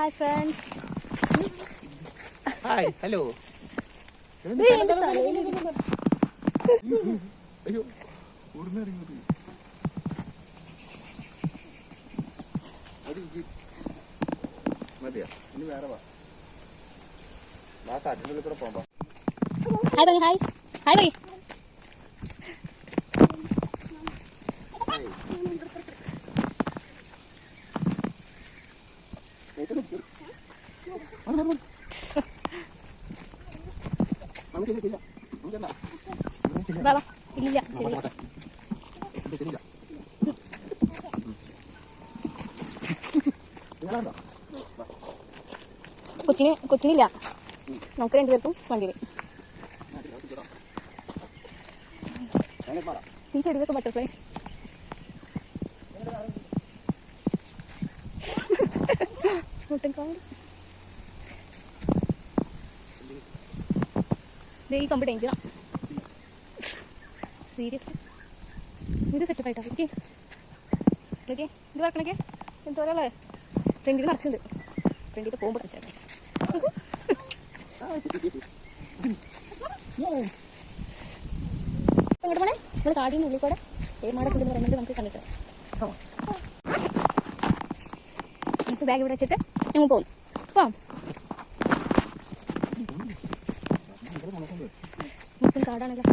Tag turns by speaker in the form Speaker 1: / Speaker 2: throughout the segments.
Speaker 1: Hi friends.
Speaker 2: Hi, hello. അയ്യോ ഉടനെറിഞ്ഞു മതിയാ ഇനി വേറെ വാ കാറ്റിനുള്ളിൽ കൂടെ പോകാം.
Speaker 1: Hi buddy, hi. Hi buddy. Ba ba, ഇല്ല ശരി. കൊച്ചിനില്ല, നമുക്ക് രണ്ടുപേർക്കും വണ്ടിയിൽ. ഈ ചെടിയൊക്കെ ബട്ടർഫ്ലൈ. ഈ കമ്പ് ഡേഞ്ചറാ സീരിയസ്ലി. ഇത് സെറ്റപ്പ് ആയിട്ടാ ഓക്കെ ഓക്കെ. ഇത് വറക്കണൊക്കെ എന്തോരല്ലേ ഫ്രണ്ടിൽ നിറച്ചുണ്ട്. ഫ്രണ്ടിൽ പോകുമ്പോൾ കളിച്ചാൽ ഇങ്ങോട്ട് പോണേ. നമ്മൾ കാടിന് ഉള്ളിൽ കൂടെ ഏമാടൊക്കെ ഉണ്ടെന്ന് പറയുന്നത് നമുക്ക് കണ്ടിട്ട് നമുക്ക് ബാഗ് ഇവിടെ വെച്ചിട്ട് ഞങ്ങൾ പോകും. പോവാം. മൊത്തം കാടാണല്ലോ.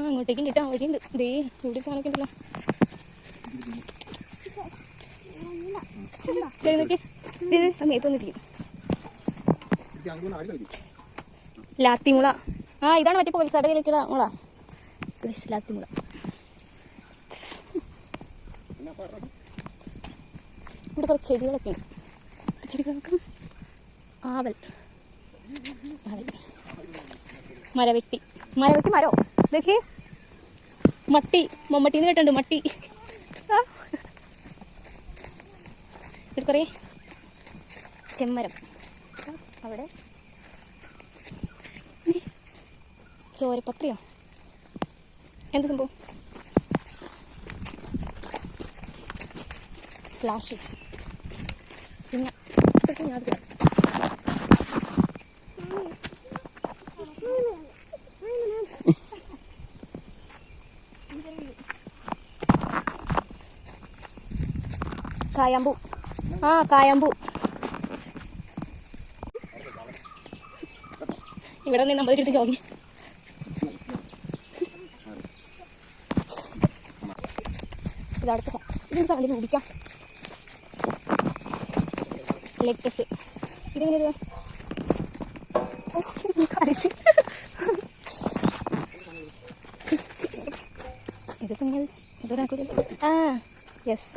Speaker 1: അങ്ങോട്ടേക്കും കിട്ടാൻ വഴിയുണ്ട്. ദേ ഇവിടെ സാധനമൊക്കെ ഉണ്ടല്ലോ. മേത്തൊന്നിരിക്കും. ലാത്തിമുള. ഇതാണ് മറ്റേ പോലീസുകാരുടെ കയ്യിലേക്കുള്ള മുള. ലാത്തിമുള. ഇവിടെ കുറച്ച് ചെടികളൊക്കെ ഉണ്ട്. ചെടികളൊക്കെ ആവൽ മരവെട്ടി മരോ ഇതൊക്കെ മട്ടി മമ്മട്ടിന്ന് കേട്ടുണ്ട്. മട്ടി ഇവിടെ കുറേ ചെമ്മരം. അവിടെ ചോരപ്പത്രയോ എന്ത് സംഭവം? ഫ്ലാഷ്. പിന്നെ ഞാൻ കായാമ്പൂ. കായാമ്പൂ. ഇവിടെ നിന്ന് നമ്മൾ എടുത്ത് ചോദി. ഇതടുത്ത ഇതിന് സമയത്ത് കുടിക്കാം. ലെറ്റസ്. ഇതെങ്ങനെ ഒരു ഇതൊക്കെ നിങ്ങൾ ഇതൊരാക്കൂല. യെസ്.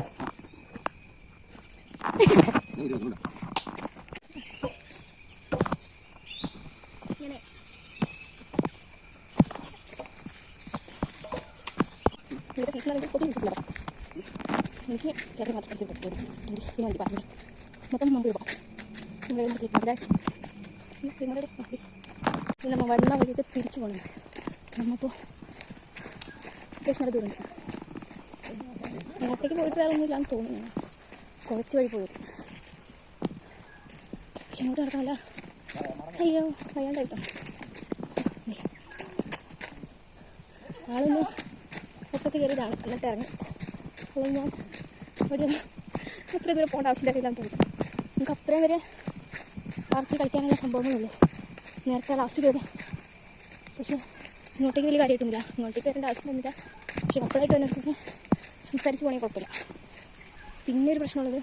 Speaker 1: ഇവിടെ പീസ് ഒത്തിരി പീസില്ല. എനിക്ക് ചേട്ടൻ മാത്രം പൈസ പിന്നെ വണ്ടി പറഞ്ഞു മൊത്തം 50 രൂപ. നമ്മൾ വെള്ളം വഴിയൊക്കെ തിരിച്ചു പോകണം. നമ്മളിപ്പോൾ അത്യാവശ്യം നല്ല ദൂരമുണ്ട്. അങ്ങോട്ടേക്ക് പോയിട്ട് വേറെ ഒന്നുമില്ലാന്ന് തോന്നുന്നു. കുറച്ച് വഴി പോയി. പക്ഷെ അങ്ങോട്ട് നടക്കാമല്ല. അയ്യോ വയ്യാണ്ടായിട്ടോ. ആളൊന്ന് ഒക്കത്ത് കയറിയതാണ്. എന്നിട്ട് ഇറങ്ങി. അല്ലെങ്കിൽ ഞാൻ ഇവിടെ അത്ര ദൂരം പോകേണ്ട ആവശ്യമില്ലാന്ന് തോന്നുന്നു. നമുക്ക് അത്രയും വരെ പാർക്കിൽ കളിക്കാനുള്ള സംഭവങ്ങളുള്ളൂ. നേരത്തെ ലാസ്റ്റ് കയറി. പക്ഷെ ഇങ്ങോട്ടേക്ക് വലിയ കാര്യമായിട്ടൊന്നുമില്ല. ഇങ്ങോട്ടേക്ക് വരേണ്ട ആവശ്യമൊന്നുമില്ല. പക്ഷെ കപ്പിളായിട്ട് വന്നവർക്കൊക്കെ സംസാരിച്ച് പോകണമെങ്കിൽ കുഴപ്പമില്ല. പിന്നെ ഒരു പ്രശ്നമുള്ളത്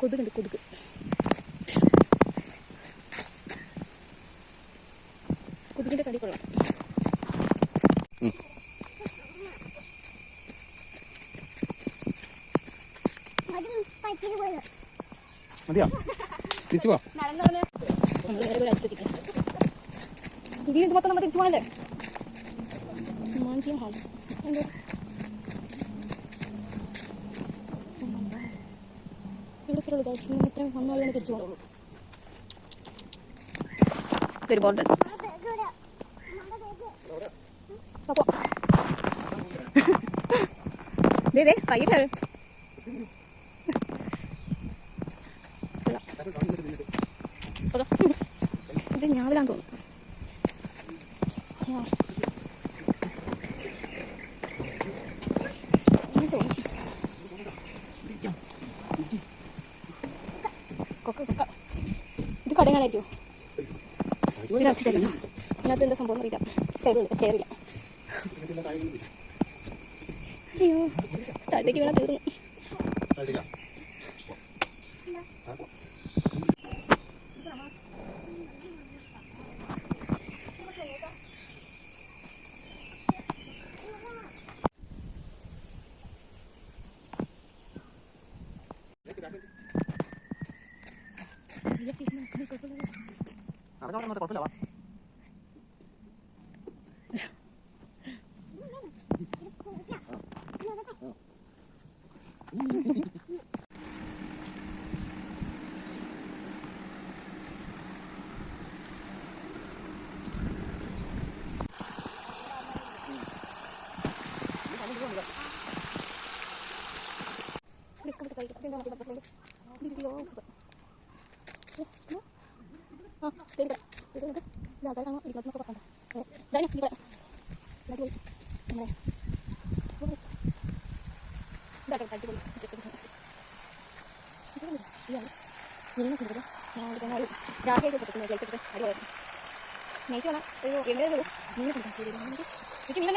Speaker 1: കൊതുകുണ്ട്. കൊതുക് കൊതുകിൻ്റെ കടി കൊള്ളാം.
Speaker 2: മതിയോ തിരിച്ചു പോ.
Speaker 1: നമ്മൾ വേറെ ഒരു അടുത്തെത്തിക്കാം. ഇതിൽ മൊത്തം നമ്മൾ തിരിച്ചു പോകണല്ലേ. മാൻസിയം ഹാൾ എന്തോ ഇവിടെ ഇത്രയുള്ളൂ. കഴിച്ച് നമ്മൾ ഇത്രയും വന്നാൽ തന്നെ തിരിച്ചു പോകുള്ളൂ. ഇതൊരു ബോർഡ്. അപ്പോൾ ദേ കയ്യിലാണ് ഇത് ഞാവിലാന്ന് തോന്നുന്നു. കൊക്ക ഇത് കടങ്ങാനായിരിക്കുമോ? ഇവിടെ അടച്ചിട്ടില്ല. ഇതിനകത്ത് എന്താ സംഭവം അറിയില്ല. സ്റ്റെയറില്ല. അയ്യോ തടിക്ക് വീണ തീർന്നു. നൈറ്റ് വേണം. അയ്യോ എങ്ങനെ മീനെ പിടിക്കാൻ